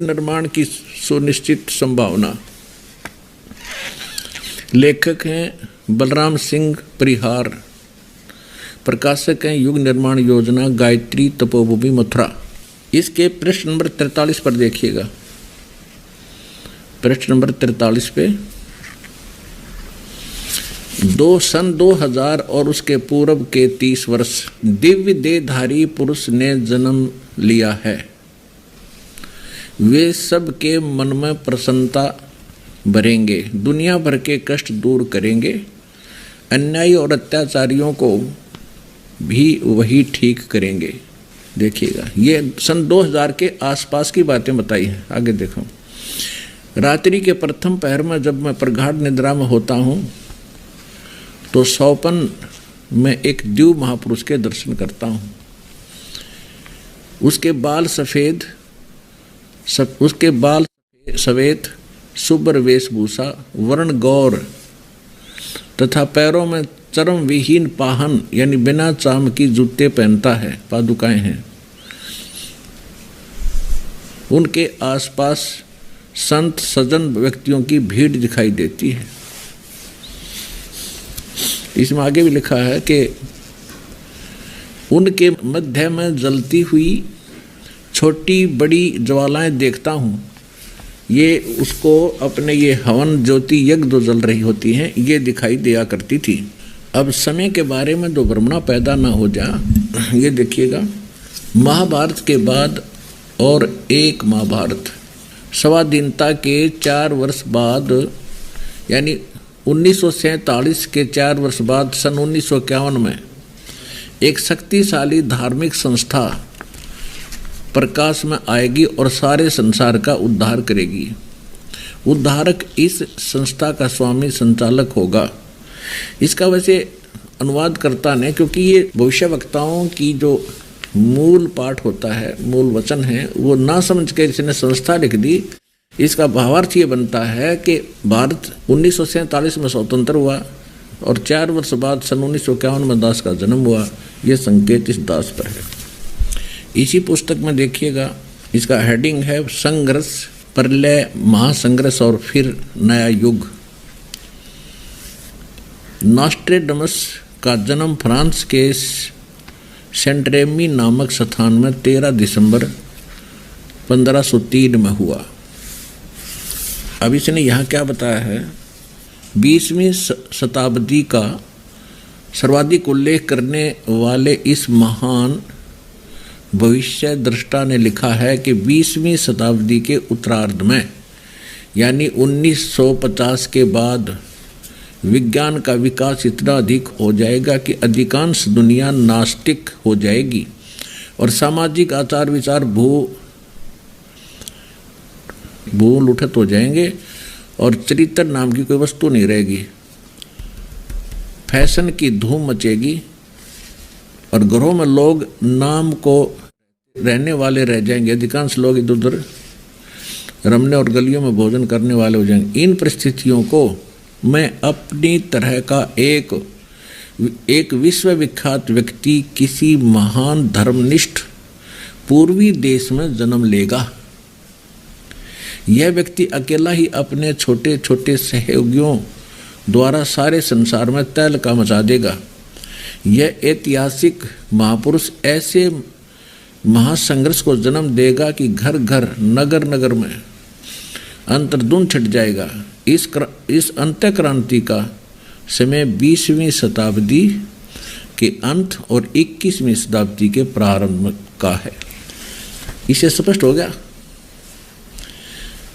निर्माण की सुनिश्चित संभावना। लेखक हैं बलराम सिंह परिहार, प्रकाशक हैं युग निर्माण योजना, गायत्री तपोभूमि मथुरा। इसके पृष्ठ नंबर 43 पर देखिएगा। पृष्ठ नंबर 43 पे सन 2000 और उसके पूर्व के 30 वर्ष दिव्य देहधारी पुरुष ने जन्म लिया है। वे सब के मन में प्रसन्नता भरेंगे, दुनिया भर के कष्ट दूर करेंगे, अन्यायी और अत्याचारियों को भी वही ठीक करेंगे। देखिएगा, ये सन 2000 के आसपास की बातें बताई हैं। आगे देखो। रात्रि के प्रथम पहर में जब मैं प्रगाढ़ निद्रा में होता हूँ तो सौपन में एक दिव्य महापुरुष के दर्शन करता हूँ। उसके बाल सफ़ेद शुभ्र वेशभूषा, वर्ण गौर तथा पैरों में चरम विहीन पाहन यानी बिना चाम की जूते पहनता है, पादुकाएं हैं। उनके आसपास संत सज्जन व्यक्तियों की भीड़ दिखाई देती है। इसमें आगे भी लिखा है कि उनके मध्य में जलती हुई छोटी बड़ी ज्वालाएं देखता हूँ। ये उसको अपने ये हवन ज्योति यज्ञ जो जल रही होती हैं ये दिखाई दिया करती थी। अब समय के बारे में दो भ्रमणा पैदा ना हो जा। ये देखिएगा, महाभारत के बाद और एक महाभारत स्वाधीनता के 4 वर्ष बाद यानी 1947 के 4 वर्ष बाद सन 1951 में एक शक्तिशाली धार्मिक संस्था प्रकाश में आएगी और सारे संसार का उद्धार करेगी। उद्धारक इस संस्था का स्वामी संचालक होगा। इसका वैसे अनुवाद करता नहीं, क्योंकि ये भविष्यवक्ताओं की जो मूल पाठ होता है, मूल वचन है, वो ना समझ के इसने संस्था लिख दी। इसका भावार्थ ये बनता है कि भारत 1947 में स्वतंत्र हुआ और 4 वर्ष बाद सन 1951 में दास का जन्म हुआ। ये संकेत इस दास पर है। इसी पुस्तक में देखिएगा, इसका हेडिंग है संघर्ष, प्रलय, महासंघर्ष और फिर नया युग। नॉस्ट्रेडमस का जन्म फ्रांस के सेंट रेमी नामक स्थान में 13 दिसंबर 1503 में हुआ। अब इसने यहाँ क्या बताया है, 20वीं शताब्दी का सर्वाधिक उल्लेख करने वाले इस महान भविष्य दृष्टा ने लिखा है कि 20वीं शताब्दी के उत्तरार्ध में यानी 1950 के बाद विज्ञान का विकास इतना अधिक हो जाएगा कि अधिकांश दुनिया नास्तिक हो जाएगी और सामाजिक आचार विचार भूल उठत हो जाएंगे और चरित्र नाम की कोई वस्तु नहीं रहेगी। फैशन की धूम मचेगी और घरों में लोग नाम को रहने वाले रह जाएंगे। अधिकांश लोग इधर उधर रमने और गलियों में भोजन करने वाले हो जाएंगे। इन परिस्थितियों को मैं अपनी तरह का एक विश्वविख्यात व्यक्ति किसी महान धर्मनिष्ठ पूर्वी देश में जन्म लेगा। यह व्यक्ति अकेला ही अपने छोटे छोटे सहयोगियों द्वारा सारे संसार में तहलका मचा देगा। यह ऐतिहासिक महापुरुष ऐसे महासंघर्ष को जन्म देगा कि घर घर नगर नगर में अंतर्धुन छिट जाएगा। इस अंत्यक्रांति का समय 20वीं शताब्दी के अंत और 21वीं शताब्दी के प्रारंभ का है। इसे स्पष्ट हो गया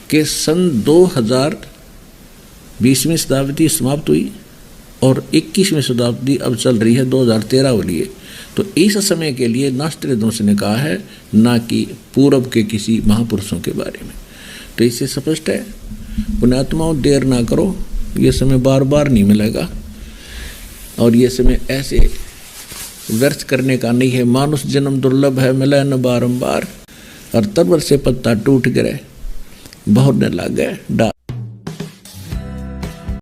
कि सन 2000 20वीं शताब्दी समाप्त हुई और 21वीं शताब्दी अब चल रही है 2013 वाली है। तो इस समय के लिए नॉस्ट्रेडमस ने कहा है, ना कि पूर्व के किसी महापुरुषों के बारे में। तो इससे स्पष्ट है, पुण्यात्माओं देर ना करो, ये समय बार बार नहीं मिलेगा और ये समय ऐसे व्यर्थ करने का नहीं है। मानुष जन्म दुर्लभ है, मिले न बारंबार, और तब से पत्ता टूट गिरे, बहुत न लग गए।